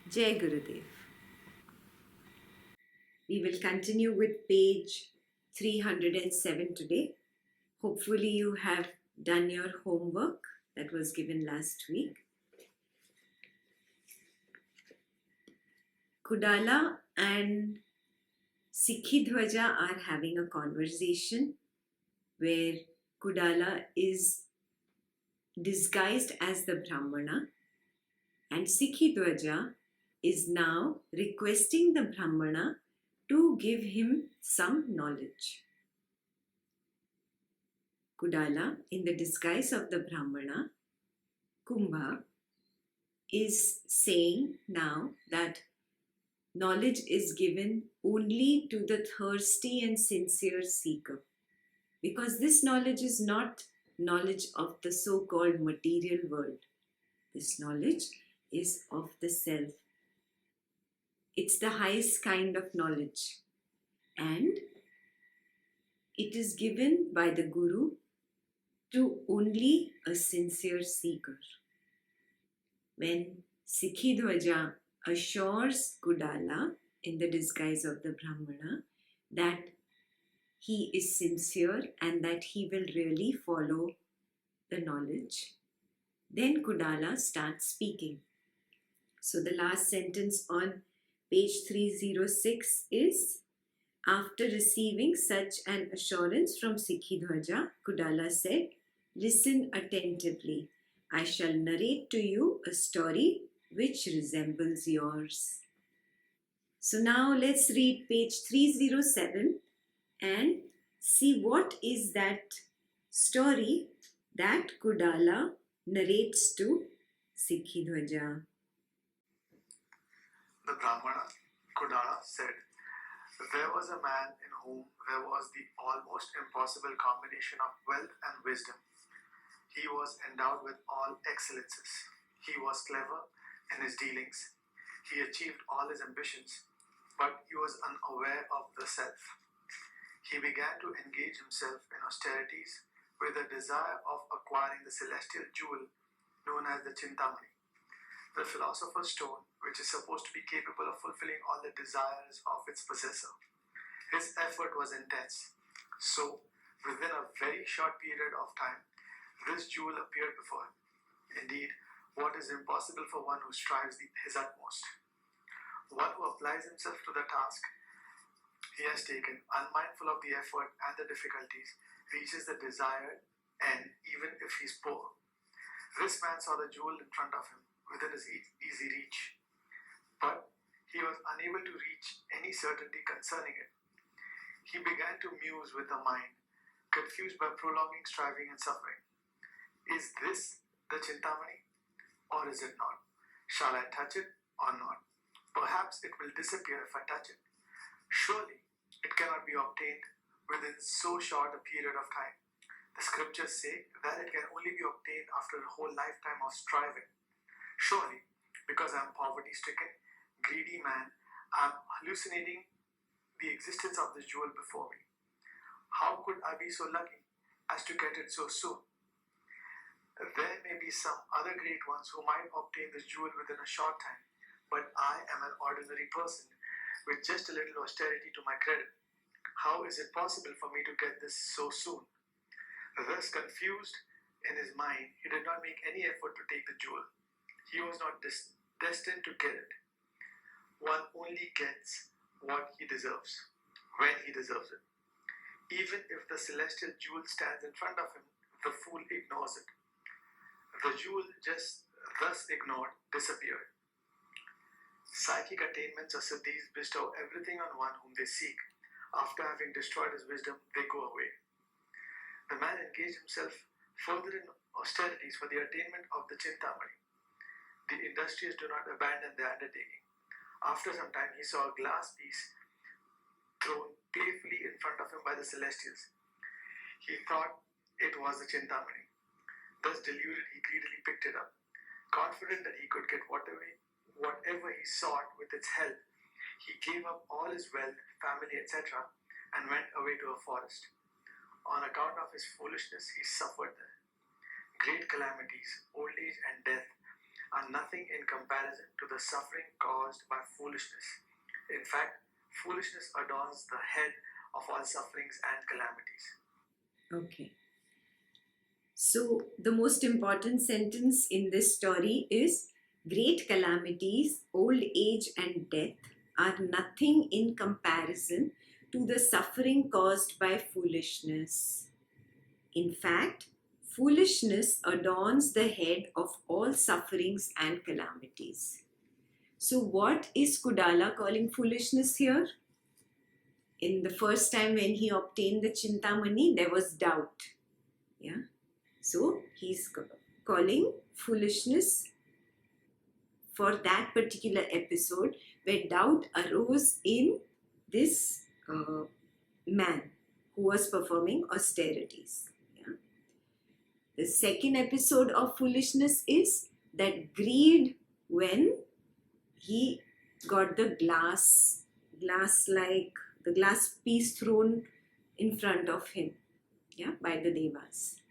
Jai Gurudev. We will continue with page 307 today. Hopefully, you have done your homework that was given last week. Kudala and Sikhidhwaja are having a conversation where Kudala is disguised as the Brahmana and Sikhidhwaja is now requesting the Brahmana to give him some knowledge. Kudala, in the disguise of the Brahmana, Kumbha, is saying now that knowledge is given only to the thirsty and sincere seeker. Because this knowledge is not knowledge of the so-called material world. This knowledge is of the self. It's the highest kind of knowledge. And it is given by the Guru to only a sincere seeker. When Sikhidhwaja assures Kudala in the disguise of the Brahmana that he is sincere and that he will really follow the knowledge, then Kudala starts speaking. So the last sentence on page 306 is, after receiving such an assurance from Sikhidhwaja, Kudala said, "Listen attentively. I shall narrate to you a story which resembles yours." So now let's read page 307 and see what is that story that Kudala narrates to Sikhidhwaja. The Brahmana, Kudala, said, "There was a man in whom there was the almost impossible combination of wealth and wisdom. He was endowed with all excellences. He was clever in his dealings. He achieved all his ambitions, but he was unaware of the self. He began to engage himself in austerities with a desire of acquiring the celestial jewel known as the Chintamani, the philosopher's stone, which is supposed to be capable of fulfilling all the desires of its possessor. His effort was intense. So, within a very short period of time, this jewel appeared before him. Indeed, what is impossible for one who strives his utmost. One who applies himself to the task he has taken, unmindful of the effort and the difficulties, reaches the desired end even if he is poor. This man saw the jewel in front of him, within his easy reach, but he was unable to reach any certainty concerning it. He began to muse with the mind, confused by prolonging striving and suffering. Is this the Chintamani, or is it not? Shall I touch it or not? Perhaps it will disappear if I touch it. Surely it cannot be obtained within so short a period of time. The scriptures say that it can only be obtained after a whole lifetime of striving. Surely, because I am poverty-stricken, greedy man, I am hallucinating the existence of this jewel before me. How could I be so lucky as to get it so soon? There may be some other great ones who might obtain this jewel within a short time, but I am an ordinary person with just a little austerity to my credit. How is it possible for me to get this so soon? Thus confused in his mind, he did not make any effort to take the jewel. He was not destined to get it. One only gets what he deserves, when he deserves it. Even if the celestial jewel stands in front of him, the fool ignores it. The jewel, just thus ignored, disappeared. Psychic attainments or siddhis bestow everything on one whom they seek. After having destroyed his wisdom, they go away. The man engaged himself further in austerities for the attainment of the Chintamani. The industrious do not abandon their undertaking. After some time, he saw a glass piece thrown playfully in front of him by the celestials. He thought it was the Chintamani. Thus deluded, he greedily picked it up. Confident that he could get whatever he sought with its help, he gave up all his wealth, family, etc., and went away to a forest. On account of his foolishness, he suffered there great calamities, old age and death, are nothing in comparison to the suffering caused by foolishness. In fact, foolishness adorns the head of all sufferings and calamities. Okay. So, the most important sentence in this story is great calamities, old age, and death are nothing in comparison to the suffering caused by foolishness. In fact, foolishness adorns the head of all sufferings and calamities. So, what is Kudala calling foolishness here? In the first time when he obtained the Chintamani, there was doubt. Yeah. So, he's calling foolishness for that particular episode where doubt arose in this man who was performing austerities. Yeah. The second episode of foolishness is that greed when he got the glass piece thrown in front of him, yeah, by the devas.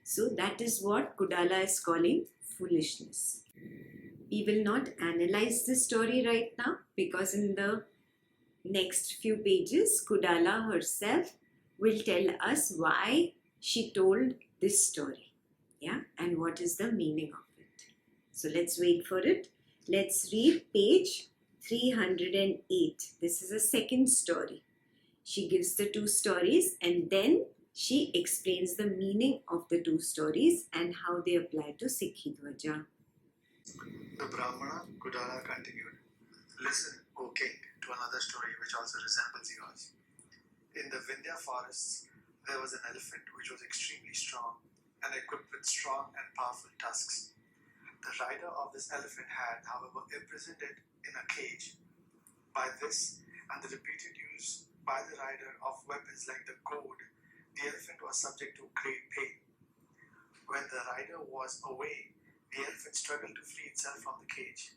So that is what Kudala is calling foolishness. We will not analyze this story right now because in the next few pages, Kudala herself will tell us why she told this story, yeah, and what is the meaning of it. So let's wait for it. Let's read page 308. This is a second story. She gives the two stories and then she explains the meaning of the two stories and how they apply to Sikhi Dwaja. The Brahmana Kudala continued, "Listen, O king, to another story which also resembles yours. In the Vindhya forests, there was an elephant which was extremely strong and equipped with strong and powerful tusks. The rider of this elephant had, however, imprisoned it in a cage. By this and the repeated use by the rider of weapons like the goad, the elephant was subject to great pain. When the rider was away, the elephant struggled to free itself from the cage.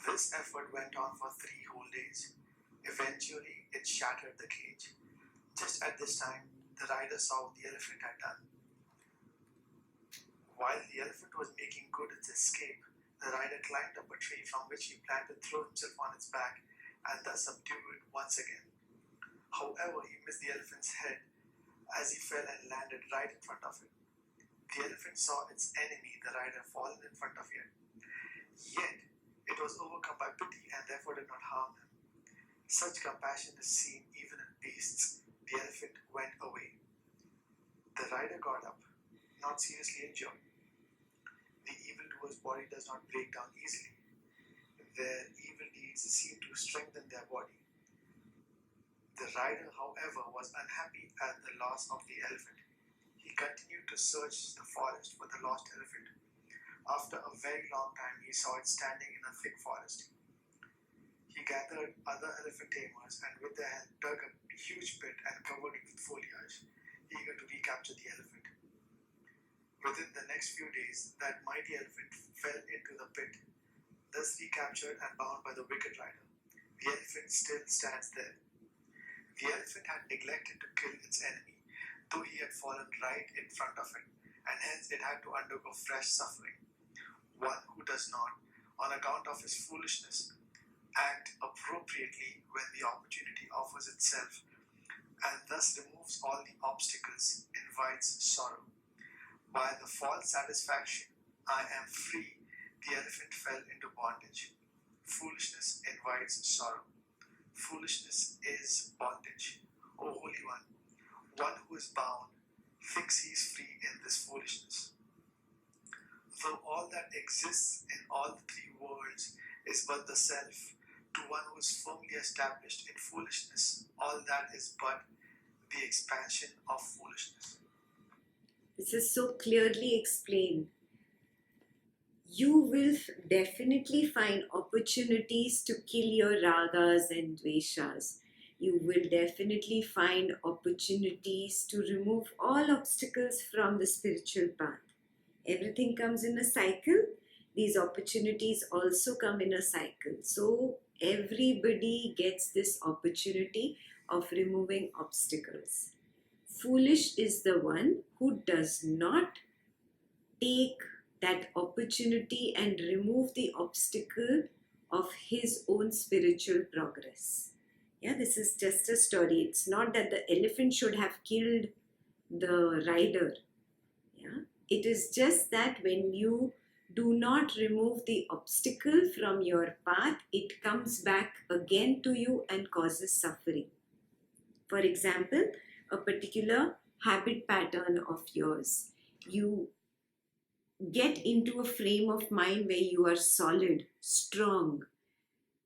This effort went on for 3 whole days. Eventually, it shattered the cage. Just at this time, the rider saw what the elephant had done. While the elephant was making good its escape, the rider climbed up a tree from which he planned to throw himself on its back and thus subdue it once again. However, he missed the elephant's head as he fell and landed right in front of it. The elephant saw its enemy, the rider, fallen in front of it. Yet, it was overcome by pity and therefore did not harm him. Such compassion is seen even in beasts. The elephant went away. The rider got up, not seriously injured. The evildoer's body does not break down easily. Their evil deeds seem to strengthen their body. The rider, however, was unhappy at the loss of the elephant. He continued to search the forest for the lost elephant. After a very long time, he saw it standing in a thick forest. He gathered other elephant tamers and with their help dug a huge pit and covered it with foliage, eager to recapture the elephant. Within the next few days, that mighty elephant fell into the pit, thus recaptured and bound by the wicked rider. The elephant still stands there. The elephant had neglected to kill its enemy, though he had fallen right in front of it, and hence it had to undergo fresh suffering. One who does not, on account of his foolishness, act appropriately when the opportunity offers itself, and thus removes all the obstacles, invites sorrow. By the false satisfaction, I am free, the elephant fell into bondage. Foolishness invites sorrow. Foolishness is bondage. O Holy one who is bound, thinks he is free in this foolishness. Though all that exists in all the 3 worlds is but the self, to one who is firmly established in foolishness, all that is but the expansion of foolishness. This is so clearly explained. You will definitely find opportunities to kill your ragas and dveshas. You will definitely find opportunities to remove all obstacles from the spiritual path. Everything comes in a cycle. These opportunities also come in a cycle. So everybody gets this opportunity of removing obstacles. Foolish is the one who does not take that opportunity and remove the obstacle of his own spiritual progress. Yeah, this is just a story. It's not that the elephant should have killed the rider. Yeah, it is just that when you do not remove the obstacle from your path, it comes back again to you and causes suffering. For example, a particular habit pattern of yours, you get into a frame of mind where you are solid, strong,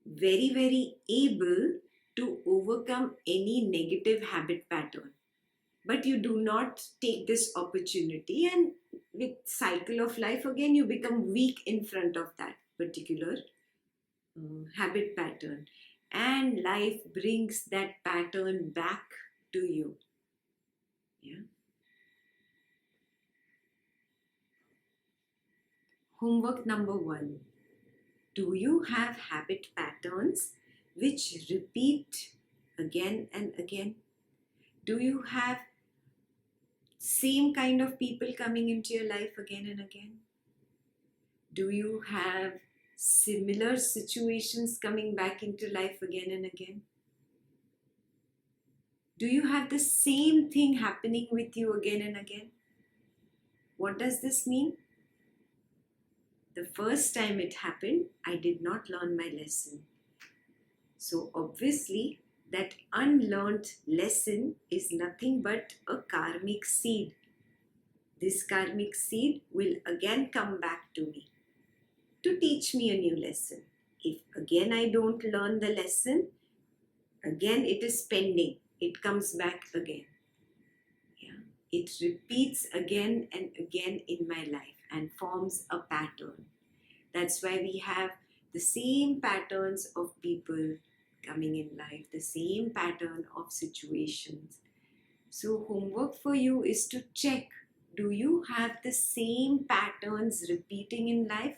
very, very able to overcome any negative habit pattern. But you do not take this opportunity, and with cycle of life again you become weak in front of that particular habit pattern, and life brings that pattern back to you. Yeah. Homework number 1. Do you have habit patterns which repeat again and again? Do you have same kind of people coming into your life again and again? Do you have similar situations coming back into life again and again? Do you have the same thing happening with you again and again? What does this mean? The first time it happened, I did not learn my lesson. So obviously, that unlearned lesson is nothing but a karmic seed. This karmic seed will again come back to me to teach me a new lesson. If again I don't learn the lesson, again it is pending. It comes back again. Yeah. It repeats again and again in my life and forms a pattern. That's why we have the same patterns of people coming in life, the same pattern of situations. So homework for you is to check, do you have the same patterns repeating in life?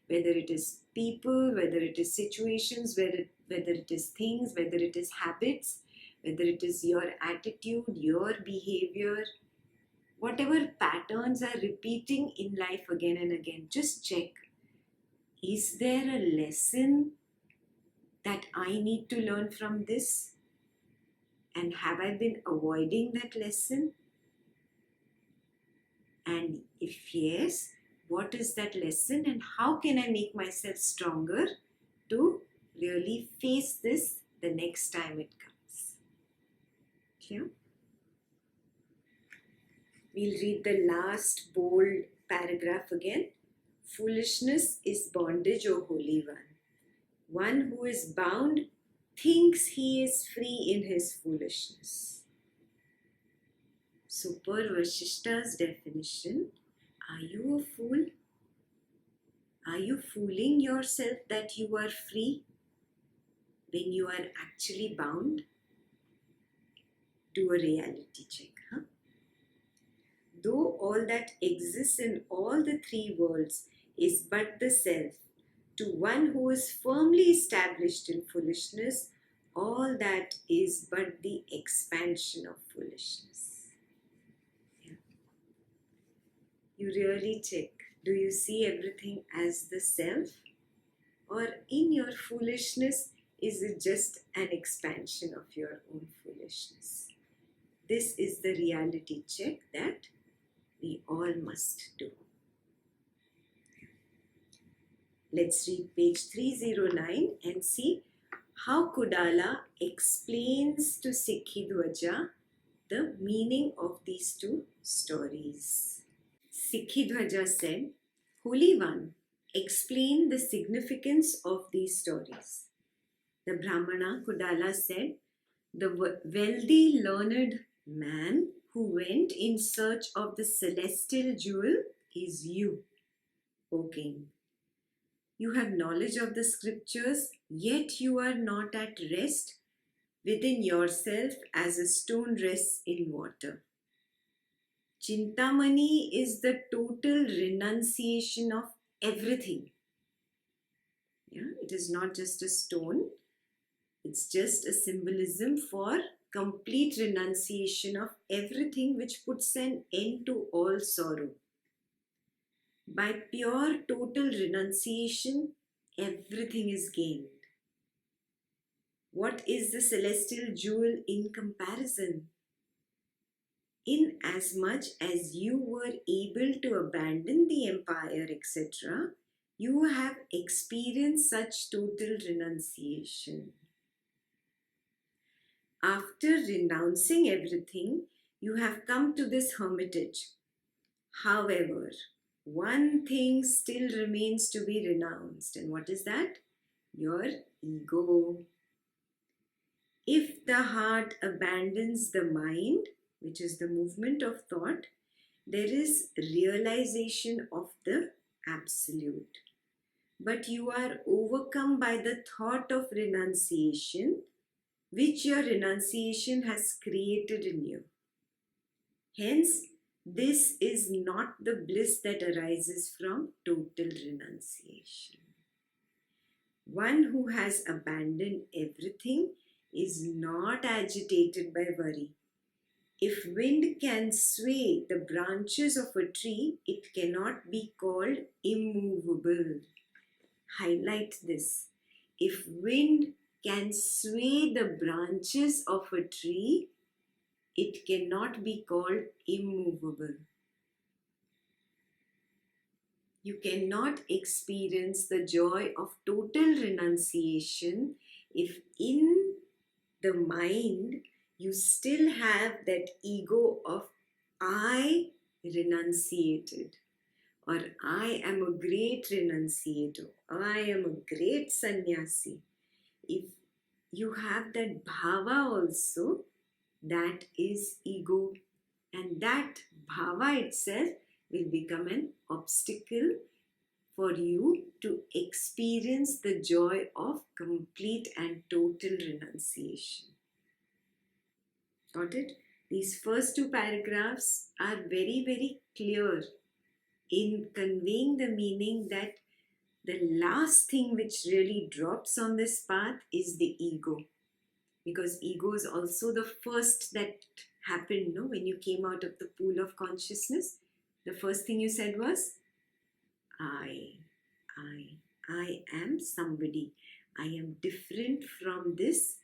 Whether it is people, whether it is situations, whether it is things, whether it is habits, whether it is your attitude, your behavior, whatever patterns are repeating in life again and again, just check. Is there a lesson that I need to learn from this? And have I been avoiding that lesson? And if yes, what is that lesson and how can I make myself stronger to really face this the next time it comes? Clear? We'll read the last bold paragraph again. Foolishness is bondage, O Holy One. One who is bound thinks he is free in his foolishness. So per Vasistha's definition, are you a fool? Are you fooling yourself that you are free when you are actually bound? Do a reality check, huh? Though all that exists in all the three worlds is but the self, to one who is firmly established in foolishness, all that is but the expansion of foolishness. Yeah. You really check. Do you see everything as the self? Or in your foolishness, is it just an expansion of your own foolishness? This is the reality check that we all must do. Let's read page 309 and see how Kodala explains to Sikhidwaja the meaning of these two stories. Sikhidwaja said, Holy One, explain the significance of these stories. The Brahmana Kodala said, the wealthy learned man who went in search of the celestial jewel is you, O king. You have knowledge of the scriptures, yet you are not at rest within yourself as a stone rests in water. Chintamani is the total renunciation of everything. Yeah, it is not just a stone, it's just a symbolism for complete renunciation of everything which puts an end to all sorrow. By pure total renunciation, everything is gained. What is the celestial jewel in comparison? In as much as you were able to abandon the empire, etc., you have experienced such total renunciation. After renouncing everything, you have come to this hermitage. However, one thing still remains to be renounced. And what is that? Your ego. If the heart abandons the mind, which is the movement of thought, there is realization of the absolute. But you are overcome by the thought of renunciation, which your renunciation has created in you. Hence, this is not the bliss that arises from total renunciation. One who has abandoned everything is not agitated by worry. If wind can sway the branches of a tree, it cannot be called immovable. Highlight this. If wind can sway the branches of a tree, it cannot be called immovable. You cannot experience the joy of total renunciation if in the mind you still have that ego of I renunciated, or I am a great renunciator, I am a great sannyasi. If you have that bhava also, that is ego, and that bhava itself will become an obstacle for you to experience the joy of complete and total renunciation. Got it? These first two paragraphs are very, very clear in conveying the meaning that the last thing which really drops on this path is the ego. Because ego is also the first that happened, no? When you came out of the pool of consciousness, the first thing you said was, I am somebody. I am different from this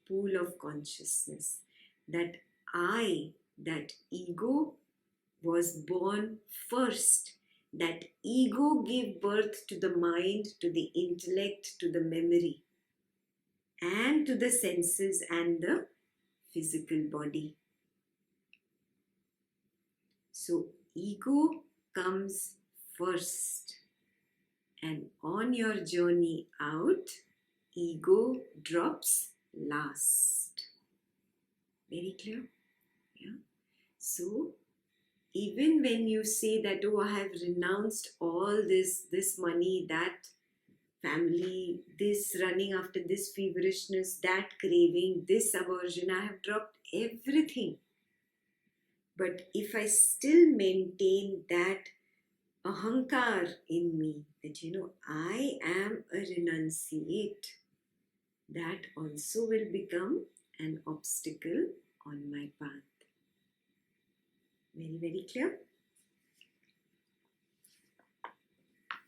pool of consciousness. That I, that ego was born first. That ego gave birth to the mind, to the intellect, to the memory, and to the senses and the physical body. So ego comes first, and on your journey out, ego drops last. Very clear? Yeah. So even when you say that, oh, I have renounced all this money, that family, this running after this feverishness, that craving, this aversion, I have dropped everything. But if I still maintain that ahankar in me, that I am a renunciate, that also will become an obstacle on my path. Very, very clear?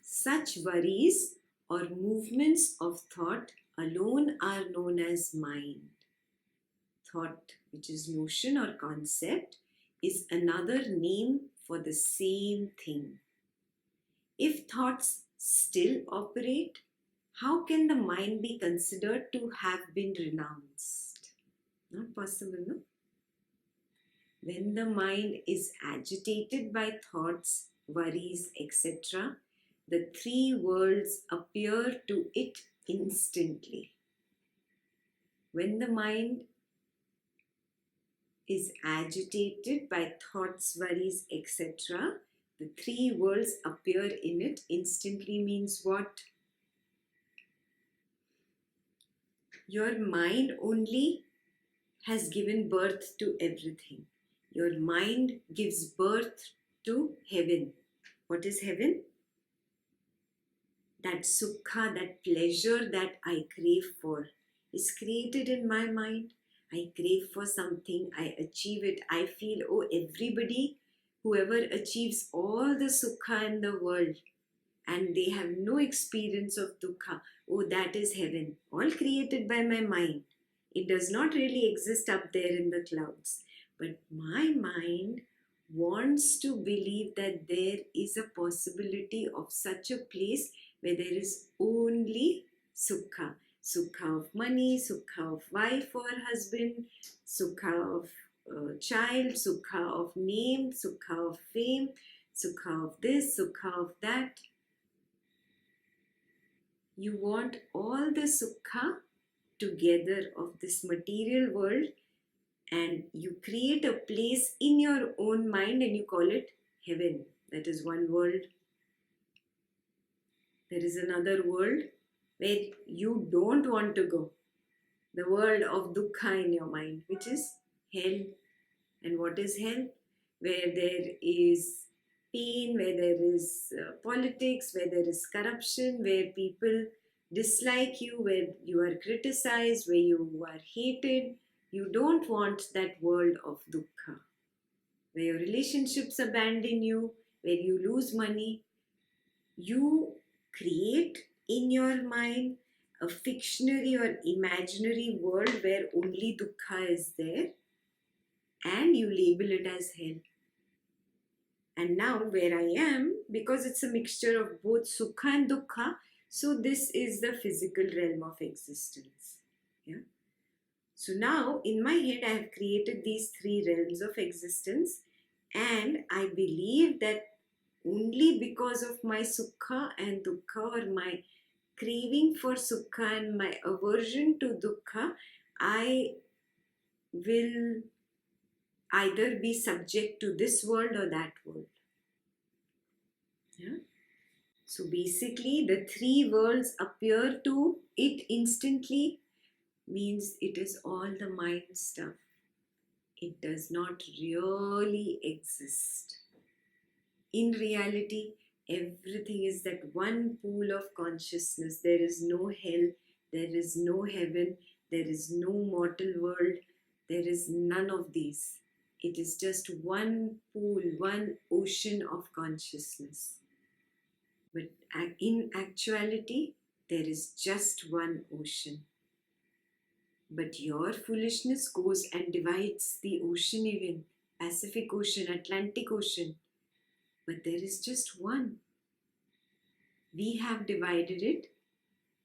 Such worries or movements of thought alone are known as mind. Thought, which is notion or concept, is another name for the same thing. If thoughts still operate, how can the mind be considered to have been renounced? Not possible, no? When the mind is agitated by thoughts, worries, etc., the three worlds appear to it instantly. When the mind is agitated by thoughts, worries, etc., the three worlds appear in it instantly means what? Your mind only has given birth to everything. Your mind gives birth to heaven. What is heaven? That sukha, that pleasure that I crave for is created in my mind. I crave for something, I achieve it, I feel, oh, everybody whoever achieves all the sukha in the world and they have no experience of dukkha, oh, that is heaven, all created by my mind. It does not really exist up there in the clouds. But my mind wants to believe that there is a possibility of such a place where there is only sukha. Sukha of money, sukha of wife or husband, sukha of child, sukha of name, sukha of fame, sukha of this, sukha of that. You want all the sukha together of this material world, and you create a place in your own mind and you call it heaven. That is one world. There is another world where you don't want to go. The world of dukkha in your mind, which is hell. And what is hell? Where there is pain, where there is politics, where there is corruption, where people dislike you, where you are criticized, where you are hated. You don't want that world of dukkha, where your relationships abandon you, where you lose money. You create in your mind a fictionary or imaginary world where only dukkha is there, and you label it as hell. And now where I am, because it's a mixture of both sukha and dukkha, so this is the physical realm of existence. Yeah. So now in my head I have created these three realms of existence, and I believe that only because of my sukha and dukkha, or my craving for sukha and my aversion to dukkha, I will either be subject to this world or that world. Yeah. So basically, the three worlds appear to it instantly means it is all the mind stuff. It does not really exist. In reality, everything is that one pool of consciousness. There is no hell, there is no heaven, there is no mortal world, there is none of these. It is just one pool, one ocean of consciousness. But in actuality, there is just one ocean. But your foolishness goes and divides the ocean, even Pacific Ocean, Atlantic Ocean. But there is just one. We have divided it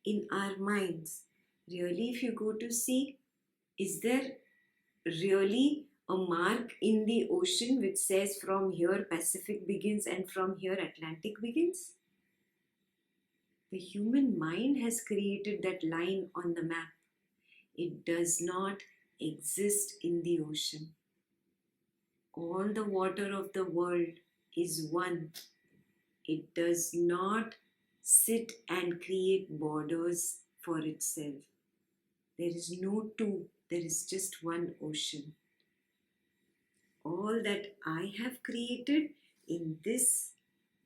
in our minds. Really, if you go to see, is there really a mark in the ocean which says from here Pacific begins and from here Atlantic begins? The human mind has created that line on the map. It does not exist in the ocean. All the water of the world is one. It does not sit and create borders for itself. There is no two, there is just one ocean. All that I have created in this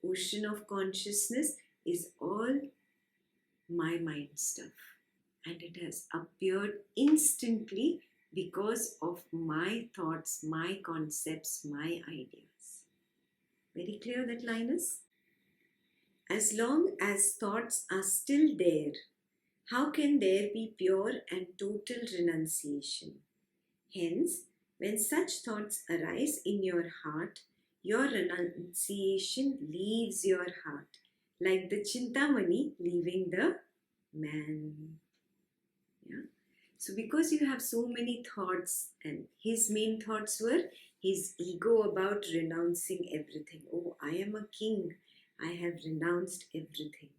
ocean of consciousness is all my mind stuff. And it has appeared instantly because of my thoughts, my concepts, my ideas. Very clear that line is? As long as thoughts are still there, how can there be pure and total renunciation? Hence, when such thoughts arise in your heart, your renunciation leaves your heart, like the Chintamani leaving the man. Yeah. So because you have so many thoughts, and his main thoughts were his ego about renouncing everything. Oh, I am a king. I have renounced everything.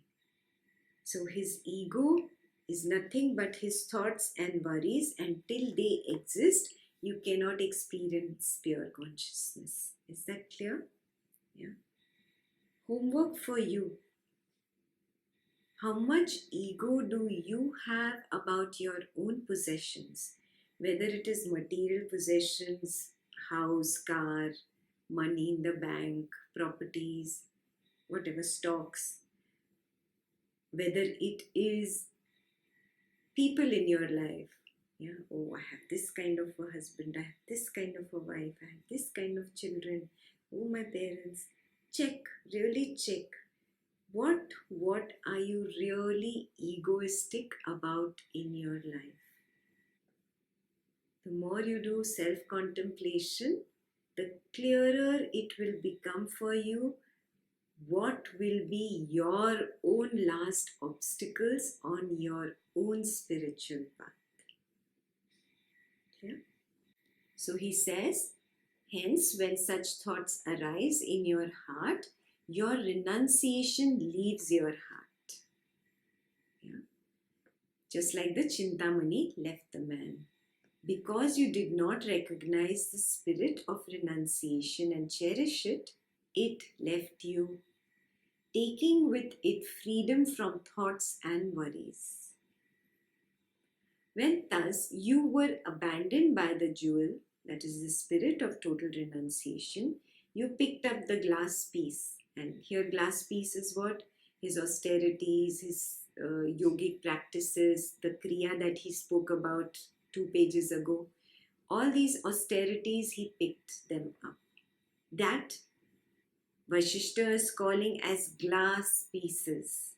So his ego is nothing but his thoughts and worries, and till they exist, you cannot experience pure consciousness. Is that clear? Yeah. Homework for you. How much ego do you have about your own possessions? Whether it is material possessions, house, car, money in the bank, properties, whatever, stocks. Whether it is people in your life. Yeah, oh, I have this kind of a husband, I have this kind of a wife, I have this kind of children. Oh, my parents, check, really check. What are you really egoistic about in your life? The more you do self-contemplation, the clearer it will become for you what will be your own last obstacles on your own spiritual path. Yeah? So he says, hence, when such thoughts arise in your heart, your renunciation leaves your heart. Yeah? Just like the Chintamani left the man. Because you did not recognize the spirit of renunciation and cherish it, it left you, taking with it freedom from thoughts and worries. When thus you were abandoned by the jewel, that is the spirit of total renunciation, you picked up the glass piece. And here, glass piece is what? His austerities, his yogic practices, the kriya that he spoke about 2 pages ago. All these austerities, he picked them up. That Vasistha is calling as glass pieces.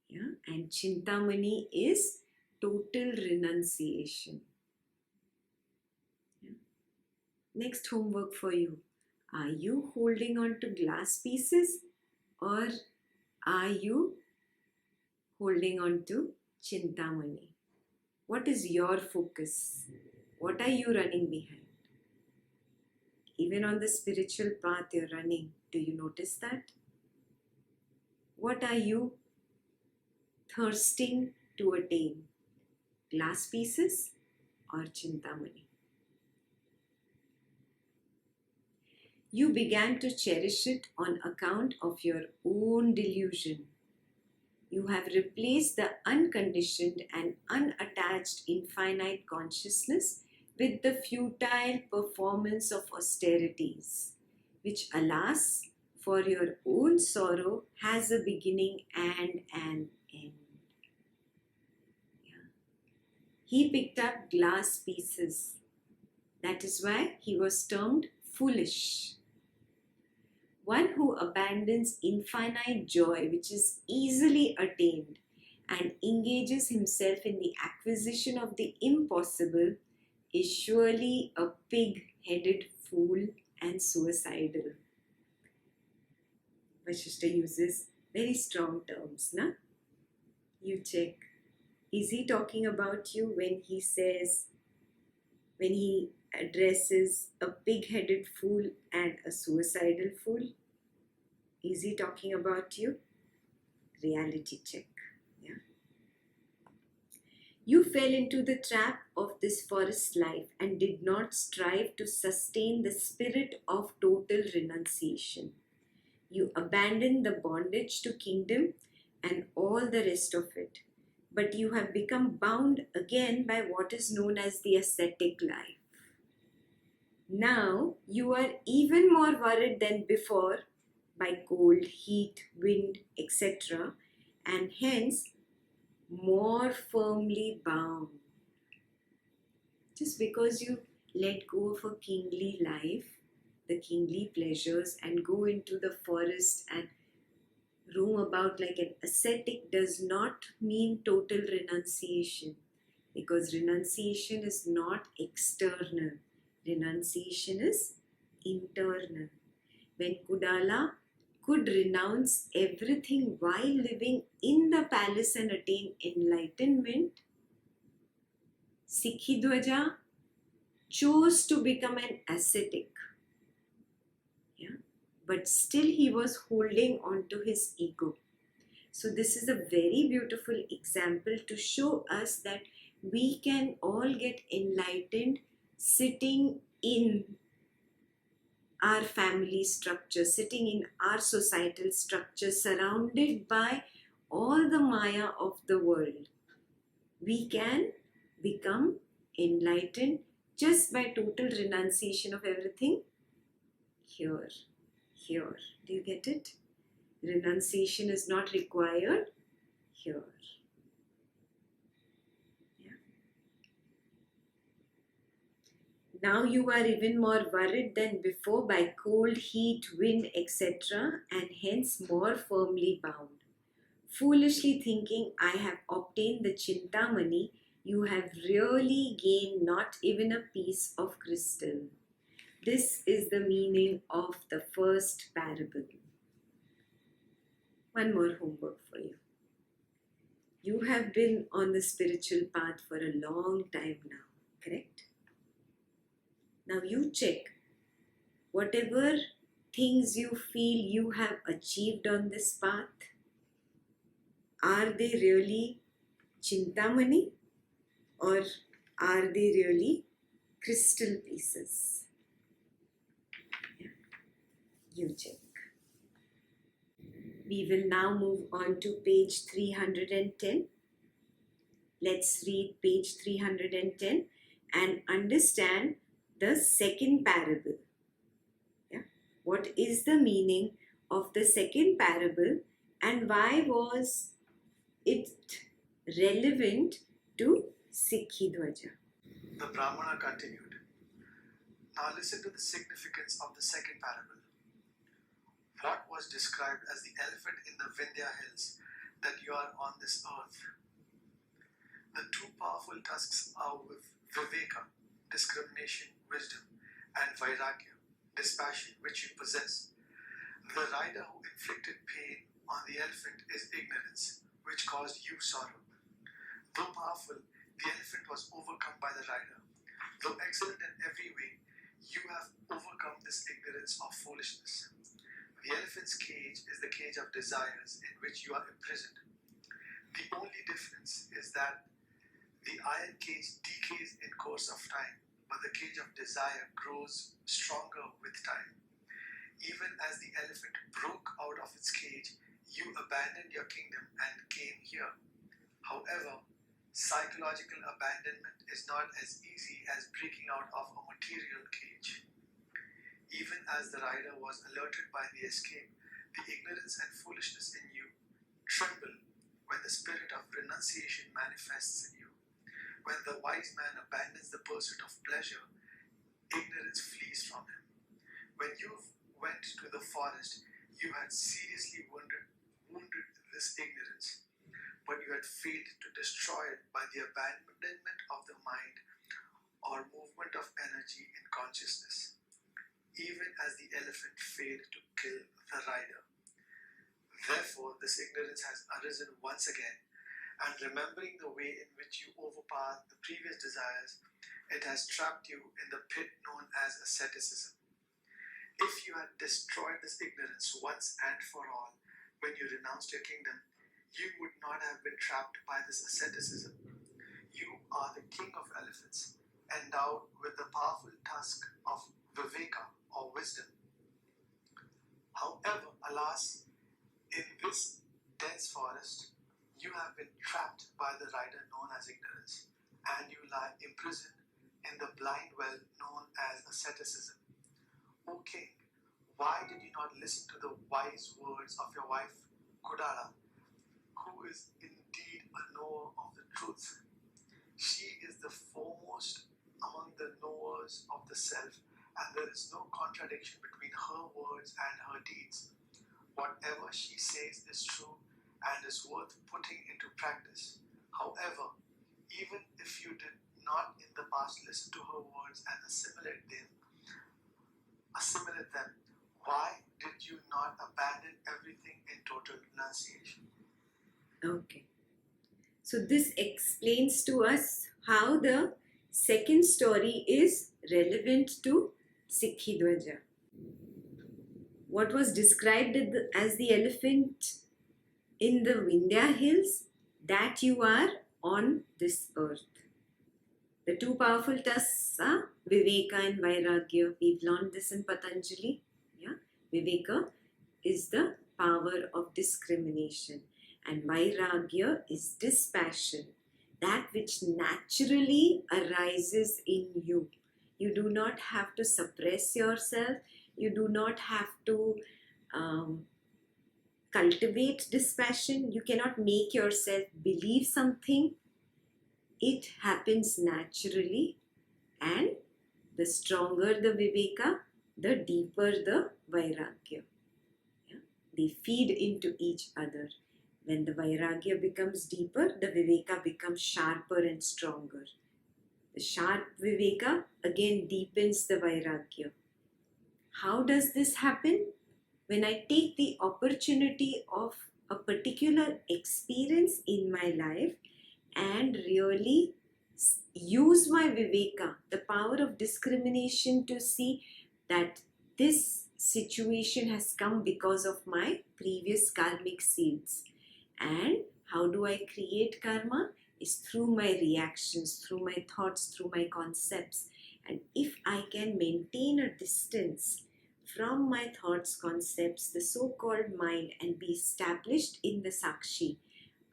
Yeah? And Chintamani is total renunciation. Yeah? Next homework for you. Are you holding on to glass pieces or are you holding on to Chintamani? What is your focus? What are you running behind? Even on the spiritual path you're running, do you notice that? What are you thirsting to attain? Glass pieces or Chintamani? You began to cherish it on account of your own delusion. You have replaced the unconditioned and unattached infinite consciousness with the futile performance of austerities, which, alas, for your own sorrow has a beginning and an end. Yeah. He picked up glass pieces. That is why he was termed foolish. One who abandons infinite joy, which is easily attained, and engages himself in the acquisition of the impossible, is surely a pig-headed fool and suicidal. Vasistha uses very strong terms, na? You check. Is he talking about you when he says, when he addresses a pig-headed fool and a suicidal fool? Is he talking about you? Reality check. Yeah. You fell into the trap of this forest life and did not strive to sustain the spirit of total renunciation. You abandoned the bondage to kingdom and all the rest of it, but you have become bound again by what is known as the ascetic life. Now you are even more worried than before by cold, heat, wind, etc., and hence more firmly bound. Just because you let go of a kingly life, the kingly pleasures, and go into the forest and roam about like an ascetic does not mean total renunciation, because renunciation is not external. Renunciation is internal. When Kudala could renounce everything while living in the palace and attain enlightenment, Sikhidwaja chose to become an ascetic. Yeah? But still he was holding on to his ego. So this is a very beautiful example to show us that we can all get enlightened sitting in our family structure, sitting in our societal structure, surrounded by all the Maya of the world. We can become enlightened just by total renunciation of everything here. Do you get it? Renunciation is not required here. Yeah. Now you are even more worried than before by cold, heat, wind, etc., and hence more firmly bound. Foolishly thinking, I have obtained the Chintamani, you have really gained not even a piece of crystal. This is the meaning of the first parable. One more homework for you. You have been on the spiritual path for a long time now, correct? Now you check whatever things you feel you have achieved on this path, are they really Chintamani or are they really crystal pieces? Yeah. You check. We will now move on to page 310. Let's read page 310 and understand the second parable. Yeah. What is the meaning of the second parable and why was it relevant to Sikhi Dwaja? The Brahmana continued. Now listen to the significance of the second parable. What was described as the elephant in the Vindhya hills that you are on this earth? The two powerful tusks are with viveka, discrimination, wisdom, and vairagya, dispassion, which you possess. The rider who inflicted pain on the elephant is ignorance, which caused you sorrow. Though powerful, the elephant was overcome by the rider. Though excellent in every way, you have overcome this ignorance of foolishness. The elephant's cage is the cage of desires in which you are imprisoned. The only difference is that the iron cage decays in course of time, but the cage of desire grows stronger with time. Even as the elephant broke out of its cage, you abandoned your kingdom and came here. However, psychological abandonment is not as easy as breaking out of a material cage. Even as the rider was alerted by the escape, the ignorance and foolishness in you tremble when the spirit of renunciation manifests in you. When the wise man abandons the pursuit of pleasure, ignorance flees from him. When you went to the forest, you had seriously wounded this ignorance, but you had failed to destroy it by the abandonment of the mind or movement of energy in consciousness, even as the elephant failed to kill the rider. Therefore, this ignorance has arisen once again, and remembering the way in which you overpowered the previous desires, it has trapped you in the pit known as asceticism. If you had destroyed this ignorance once and for all, when you renounced your kingdom, you would not have been trapped by this asceticism. You are the king of elephants, endowed with the powerful tusk of viveka or wisdom. However, alas, in this dense forest, you have been trapped by the rider known as ignorance, and you lie imprisoned in the blind well known as asceticism. O king, why did you not listen to the wise words of your wife Kudala, who is indeed a knower of the truth? She is the foremost among the knowers of the self, and there is no contradiction between her words and her deeds. Whatever she says is true and is worth putting into practice. However, even if you did not in the past listen to her words and assimilate them, why did you not abandon everything in total renunciation? Okay. So this explains to us how the second story is relevant to Sikhi Dwaja. What was described as the elephant in the Vindhya hills, that you are on this earth. The two powerful tusks are Viveka and Vairagya. We've learned this in Patanjali. Yeah? Viveka is the power of discrimination, and Vairagya is dispassion, that which naturally arises in you. You do not have to suppress yourself. You do not have to cultivate dispassion. You cannot make yourself believe something. It happens naturally, and The stronger the viveka, the deeper the vairagya. Yeah? They feed into each other. When the vairagya becomes deeper, the viveka becomes sharper and stronger. The sharp viveka again deepens the vairagya. How does this happen? When I take the opportunity of a particular experience in my life and really use my viveka, the power of discrimination, to see that this situation has come because of my previous karmic seeds. And how do I create karma? Is through my reactions, through my thoughts, through my concepts. And if I can maintain a distance from my thoughts, concepts, the so-called mind, and be established in the Sakshi,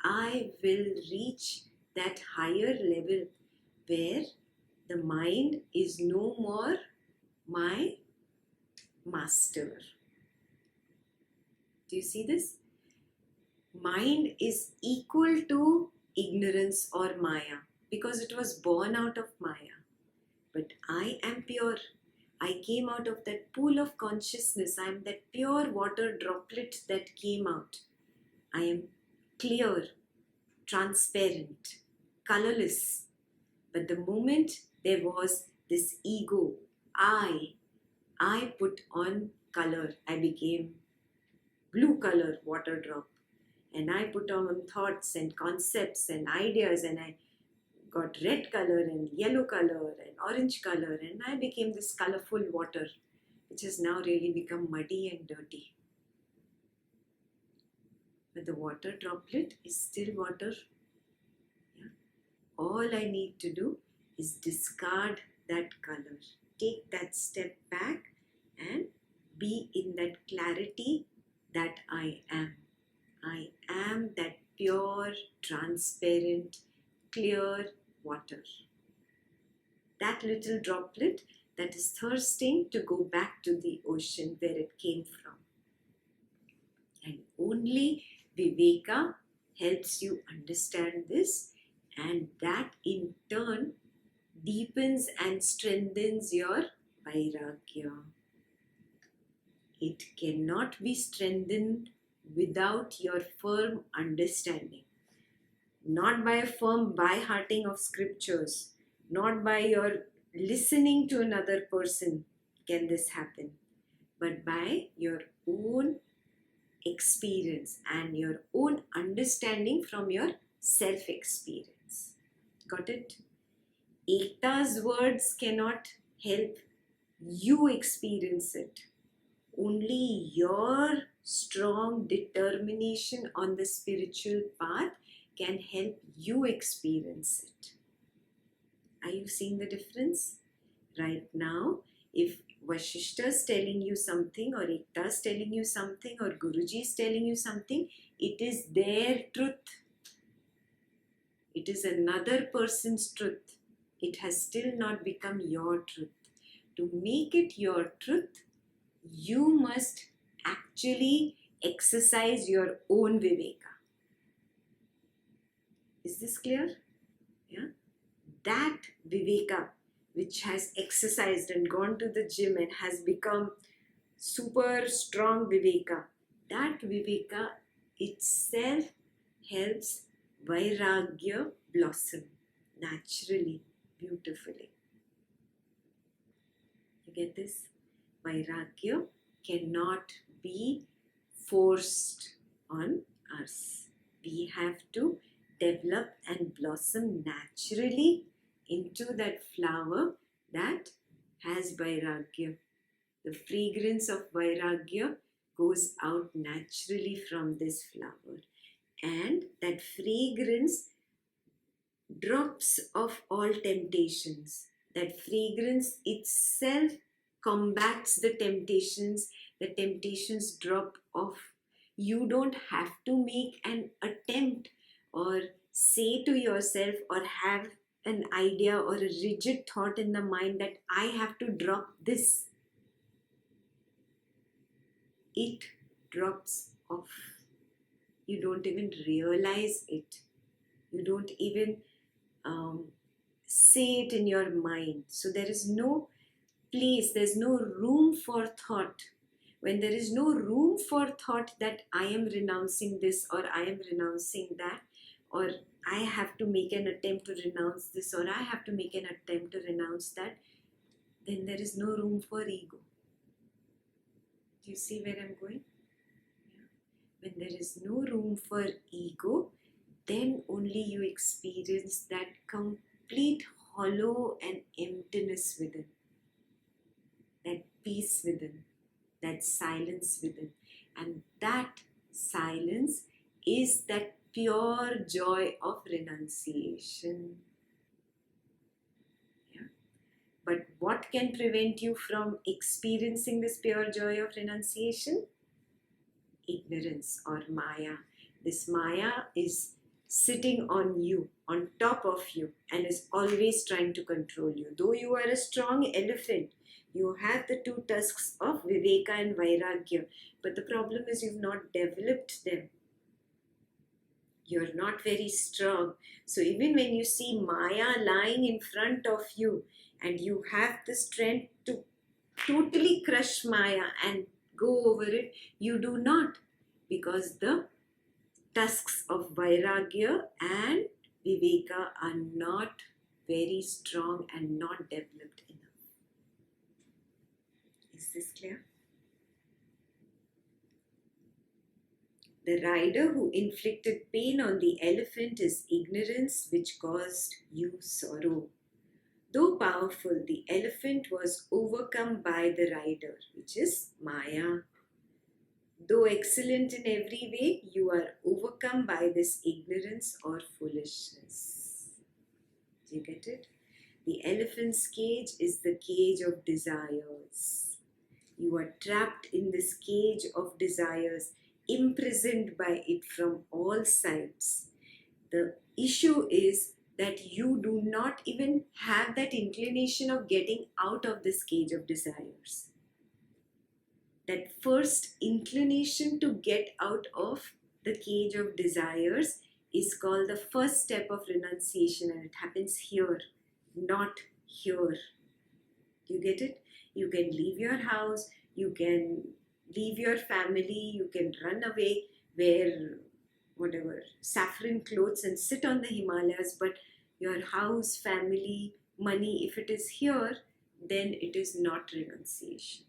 I will reach that higher level where the mind is no more my master. Do you see this? Mind is equal to ignorance or Maya because it was born out of Maya. But I am pure. I came out of that pool of consciousness. I am that pure water droplet that came out. I am clear, transparent, colorless. But the moment there was this ego, I put on color. I became blue color water drop. And I put on thoughts and concepts and ideas, and I got red color and yellow color and orange color, and I became this colorful water, which has now really become muddy and dirty. But the water droplet is still water. Yeah. All I need to do is discard that color, take that step back and be in that clarity that I am. I am that pure, transparent, clear water. That little droplet that is thirsting to go back to the ocean where it came from. And only Viveka helps you understand this, and that in turn deepens and strengthens your Vairagya. It cannot be strengthened without your firm understanding. Not by a firm by-hearting of scriptures, not by your listening to another person can this happen, but by your own experience and your own understanding from your self-experience. Got it? Ekta's words cannot help you experience it. Only your strong determination on the spiritual path can help you experience it. Are you seeing the difference? Right now, if Vasistha is telling you something, or Ekta is telling you something, or Guruji is telling you something, it is their truth. It is another person's truth. It has still not become your truth. To make it your truth, you must actually exercise your own viveka. Is this clear? Yeah. That viveka which has exercised and gone to the gym and has become super strong viveka, that viveka itself helps vairagya blossom naturally, beautifully. You get this? Vairagya cannot be forced on us. We have to develop and blossom naturally into that flower that has Vairagya. The fragrance of Vairagya goes out naturally from this flower. And that fragrance drops off all temptations. That fragrance itself combats the temptations drop off. You don't have to make an attempt or say to yourself or have an idea or a rigid thought in the mind that I have to drop this. It drops off. You don't even realize it. You don't even say it in your mind. So there is no place, there's no room for thought. When there is no room for thought that I am renouncing this or I am renouncing that, or I have to make an attempt to renounce this or I have to make an attempt to renounce that, then there is no room for ego. Do you see where I'm going? Yeah. When there is no room for ego, then only you experience that complete hollow and emptiness within, that peace within, that silence within. And that silence is that pure joy of renunciation. Yeah. But what can prevent you from experiencing this pure joy of renunciation? Ignorance or Maya. This Maya is sitting on you, on top of you, and is always trying to control you. Though you are a strong elephant, you have the two tusks of Viveka and Vairagya, but the problem is you've not developed them. You're not very strong. So even when you see Maya lying in front of you and you have the strength to totally crush Maya and go over it, you do not, because the tusks of Vairagya and Viveka are not very strong and not developed enough. Is this clear? The rider who inflicted pain on the elephant is ignorance which caused you sorrow. Though powerful, the elephant was overcome by the rider, which is Maya. Though excellent in every way, you are overcome by this ignorance or foolishness. Do you get it? The elephant's cage is the cage of desires. You are trapped in this cage of desires, imprisoned by it from all sides. The issue is that you do not even have that inclination of getting out of this cage of desires. That first inclination to get out of the cage of desires is called the first step of renunciation, and it happens here, not here. Do you get it? You can leave your house, you can leave your family, you can run away, wear whatever saffron clothes and sit on the Himalayas, but your house, family, money, if it is here, then it is not renunciation.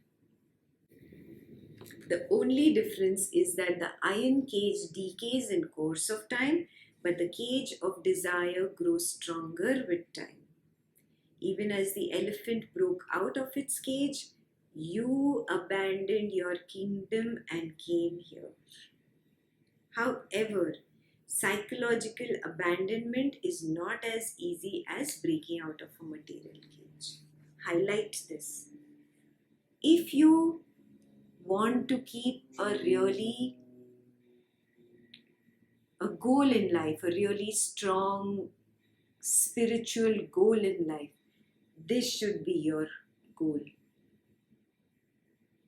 The only difference is that the iron cage decays in course of time, but the cage of desire grows stronger with time. Even as the elephant broke out of its cage, you abandoned your kingdom and came here. However, psychological abandonment is not as easy as breaking out of a material cage. Highlight this. If you want to keep a goal in life, a really strong spiritual goal in life, this should be your goal.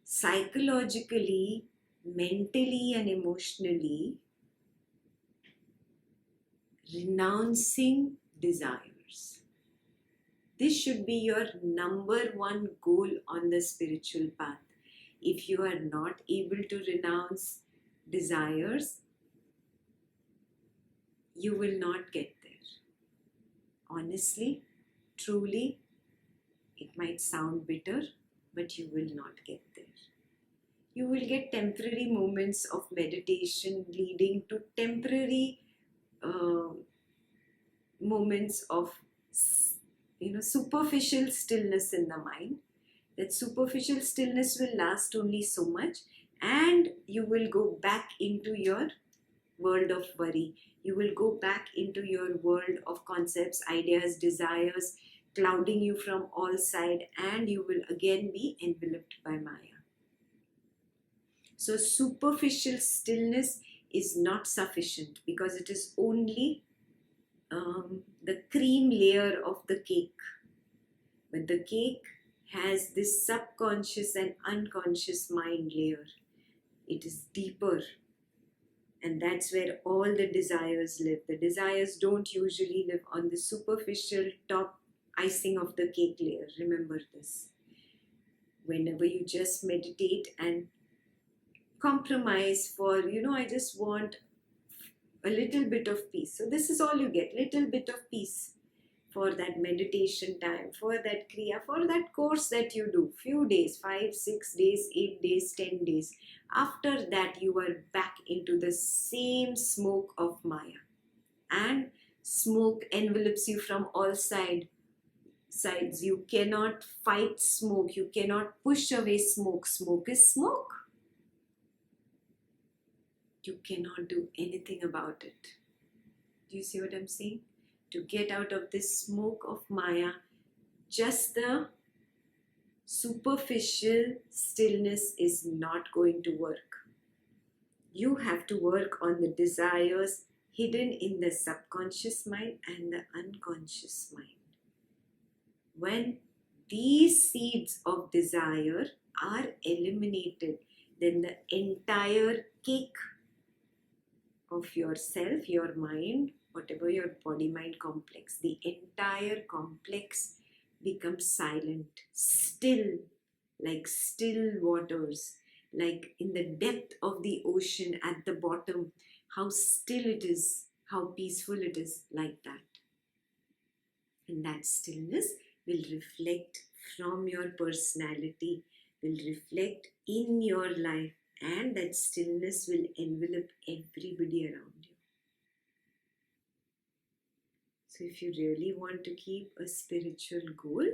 Psychologically, mentally and emotionally, renouncing desires. This should be your number one goal on the spiritual path. If you are not able to renounce desires, you will not get there. Honestly, truly, it might sound bitter, but you will not get there. You will get temporary moments of meditation leading to temporary moments of superficial stillness in the mind. That superficial stillness will last only so much, and you will go back into your world of worry. You will go back into your world of concepts, ideas, desires, clouding you from all sides, and you will again be enveloped by Maya. So superficial stillness is not sufficient because it is only the cream layer of the cake. But the cake has this subconscious and unconscious mind layer. It is deeper, and that's where all the desires live. The desires don't usually live on the superficial top icing of the cake layer. Remember this. whenever you just meditate and compromise for, I just want a little bit of peace. So this is all you get, little bit of peace for that meditation time, for that kriya, for that course that you do, few days, 5, 6 days, 8 days, 10 days. After that, you are back into the same smoke of Maya. And smoke envelops you from all sides. You cannot fight smoke. You cannot push away smoke. Smoke is smoke. You cannot do anything about it. Do you see what I'm saying? To get out of this smoke of Maya, just the superficial stillness is not going to work. You have to work on the desires hidden in the subconscious mind and the unconscious mind. When these seeds of desire are eliminated, then the entire cake of yourself, your mind, whatever your body-mind complex, the entire complex becomes silent, still, like still waters, like in the depth of the ocean at the bottom, how still it is, how peaceful it is, like that. And that stillness will reflect from your personality, will reflect in your life, and that stillness will envelop everybody around you. So if you really want to keep a spiritual goal,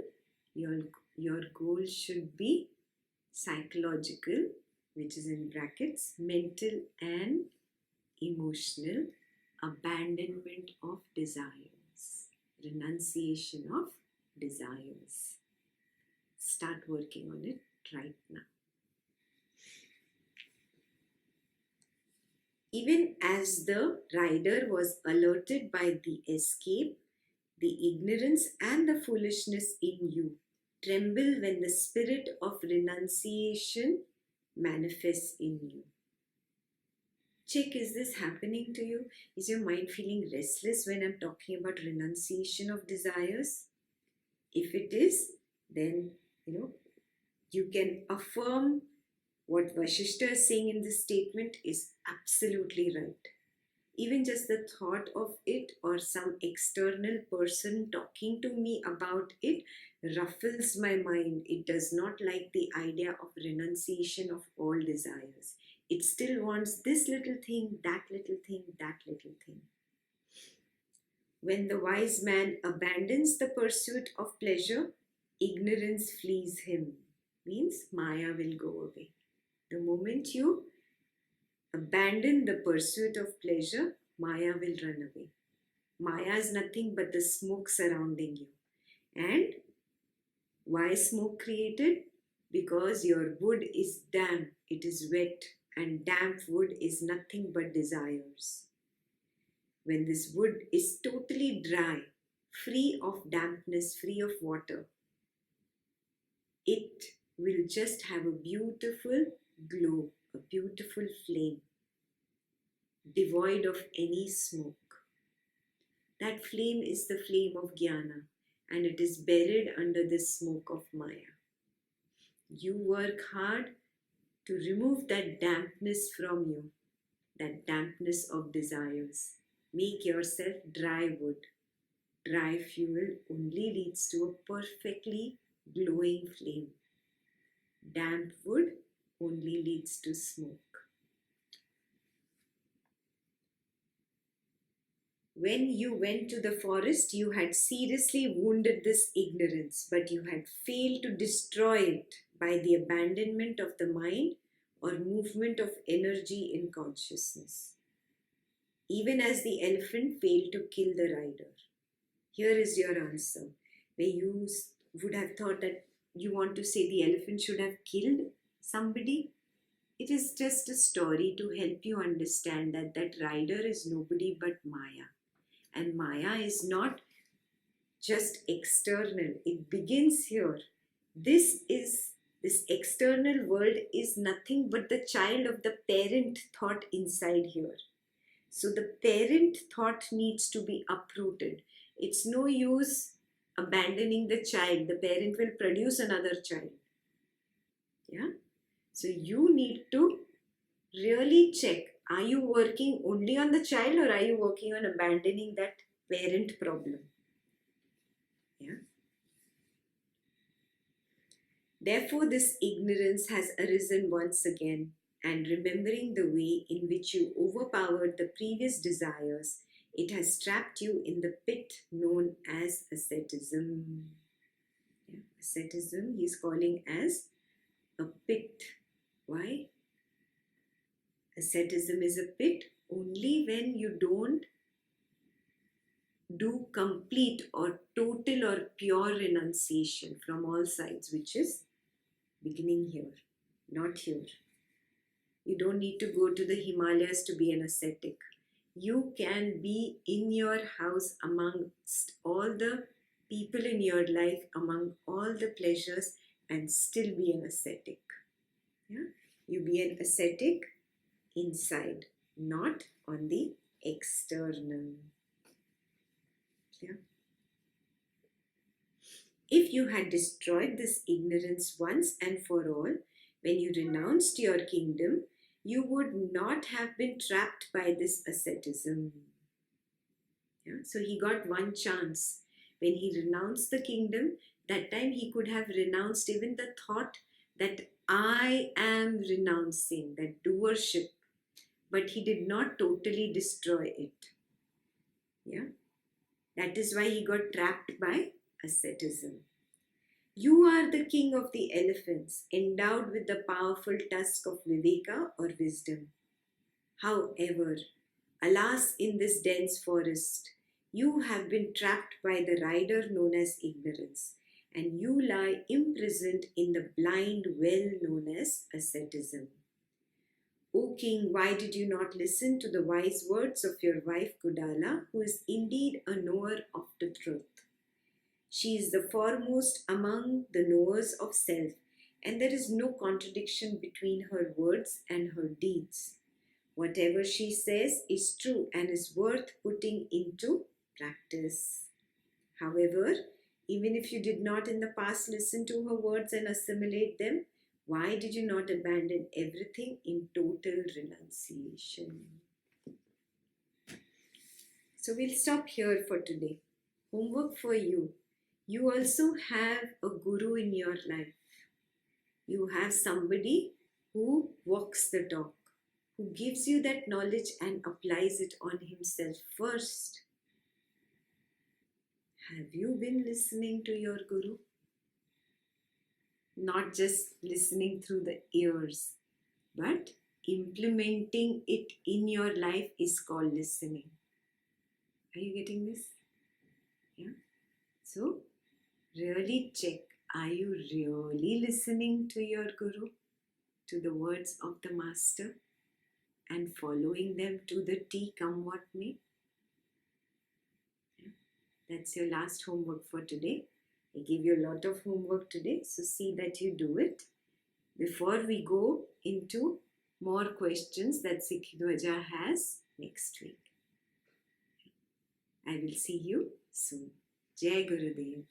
your goal should be psychological, which is in brackets, mental and emotional abandonment of desires, renunciation of desires. Start working on it right now. Even as the rider was alerted by the escape, the ignorance and the foolishness in you tremble when the spirit of renunciation manifests in you. Check, is this happening to you? Is your mind feeling restless when I'm talking about renunciation of desires? If it is, then, you can affirm what Vasistha is saying in this statement is absolutely right. Even just the thought of it or some external person talking to me about it ruffles my mind. It does not like the idea of renunciation of all desires. It still wants this little thing, that little thing, that little thing. When the wise man abandons the pursuit of pleasure, ignorance flees him. Means Maya will go away. The moment you abandon the pursuit of pleasure, Maya will run away. Maya is nothing but the smoke surrounding you. And why smoke created? Because your wood is damp, it is wet, and damp wood is nothing but desires. When this wood is totally dry, free of dampness, free of water, it will just have a beautiful glow, a beautiful flame, devoid of any smoke. That flame is the flame of Jnana, and it is buried under the smoke of Maya. You work hard to remove that dampness from you, that dampness of desires. Make yourself dry wood. Dry fuel only leads to a perfectly glowing flame. Damp wood only leads to smoke. When you went to the forest, you had seriously wounded this ignorance, but you had failed to destroy it by the abandonment of the mind or movement of energy in consciousness. Even as the elephant failed to kill the rider. Here is your answer. Where you would have thought that you want to say the elephant should have killed somebody. It is just a story to help you understand that that rider is nobody but Maya. And Maya is not just external. It begins here. This external world is nothing but the child of the parent thought inside here. So the parent thought needs to be uprooted. It's no use abandoning the child. The parent will produce another child. Yeah. So you need to really check, are you working only on the child or are you working on abandoning that parent problem? Yeah. Therefore, this ignorance has arisen once again, and remembering the way in which you overpowered the previous desires, it has trapped you in the pit known as asceticism. Yeah. Asceticism he is calling as a pit. Why? Asceticism is a pit only when you don't do complete or total or pure renunciation from all sides, which is beginning here, not here. You don't need to go to the Himalayas to be an ascetic. You can be in your house amongst all the people in your life, among all the pleasures, and still be an ascetic. Yeah? You be an ascetic inside, not on the external. Yeah? If you had destroyed this ignorance once and for all, when you renounced your kingdom, you would not have been trapped by this asceticism. Yeah? So he got one chance. When he renounced the kingdom, that time he could have renounced even the thought that I am renouncing, that doership. But he did not totally destroy it. Yeah? That is why he got trapped by asceticism. You are the king of the elephants, endowed with the powerful tusk of viveka or wisdom. However, alas, in this dense forest, you have been trapped by the rider known as ignorance, and you lie imprisoned in the blind well known as asceticism. O king, why did you not listen to the wise words of your wife Kudala, who is indeed a knower of the truth? She is the foremost among the knowers of self, and there is no contradiction between her words and her deeds. Whatever she says is true and is worth putting into practice. However, even if you did not in the past listen to her words and assimilate them, why did you not abandon everything in total renunciation? So we'll stop here for today. Homework for you. You also have a guru in your life. You have somebody who walks the talk, who gives you that knowledge and applies it on himself first. Have you been listening to your guru? Not just listening through the ears, but implementing it in your life is called listening. Are you getting this? Yeah. So, really check, are you really listening to your guru, to the words of the master, and following them to the T, come what may? Yeah. That's your last homework for today. I gave you a lot of homework today, so see that you do it before we go into more questions that Sikhidwaja has next week. I will see you soon. Jai Gurudev.